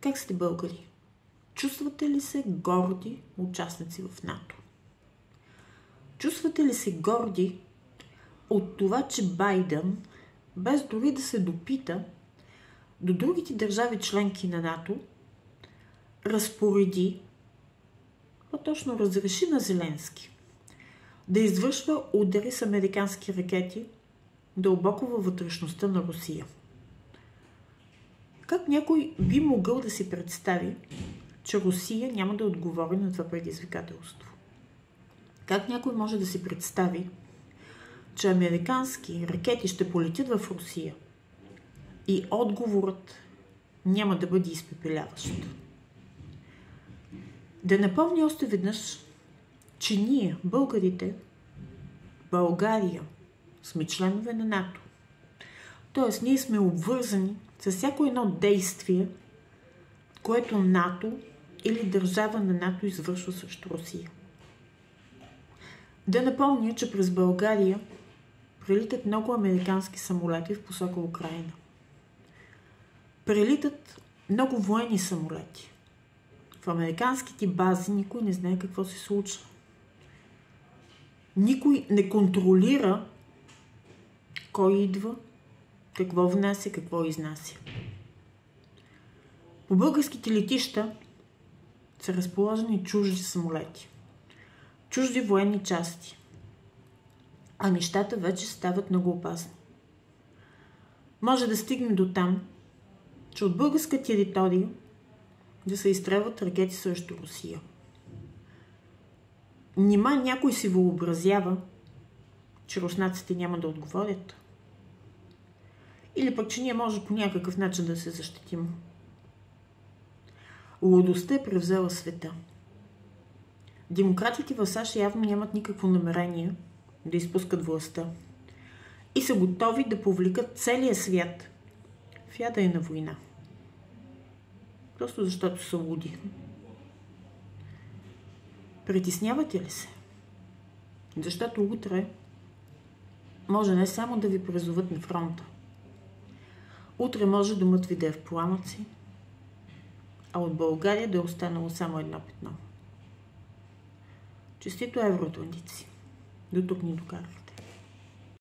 Как сте, българи? Чувствате ли се горди участници в НАТО? Чувствате ли се горди от това, че Байден, без дори да се допита до другите държави членки на НАТО, разпореди, по-точно разреши на Зеленски да извършва удари с американски ракети дълбоко във вътрешността на Русия? Как някой би могъл да си представи, че Русия няма да отговори на това предизвикателство? Как някой може да си представи, че американски ракети ще полетят в Русия и отговорът няма да бъде изпепеляващ? Да напомня още веднъж, че ние, българите, България, сме членове на НАТО. Тоест, ние сме обвързани с всяко едно действие, което НАТО или държава на НАТО извършва срещу Русия. Да напомня, че през България прелитат много американски самолети в посока Украина. Прелитат много военни самолети. В американските бази никой не знае какво се случва. Никой не контролира кой идва, какво внася, какво изнася. По българските летища са разположени чужди самолети, чужди военни части, а нещата вече стават много опасни. Може да стигнем до там, че от българска територия да се изстрелват ракети срещу Русия. Нима някой си въобразява, че руснаците няма да отговорят? Или пък, че ние може по някакъв начин да се защитим? Лудостта е превзела света. Демократите в САЩ явно нямат никакво намерение да изпускат властта и са готови да повлекат целия свят в ядрена война. Просто защото са луди. Притеснявате ли се? Защото утре може не само да ви призоват на фронта. Утре може домът ви да е в пламъци, а от България да е останало само едно петно. Честито, евроатлантици! До тук ни докарахте.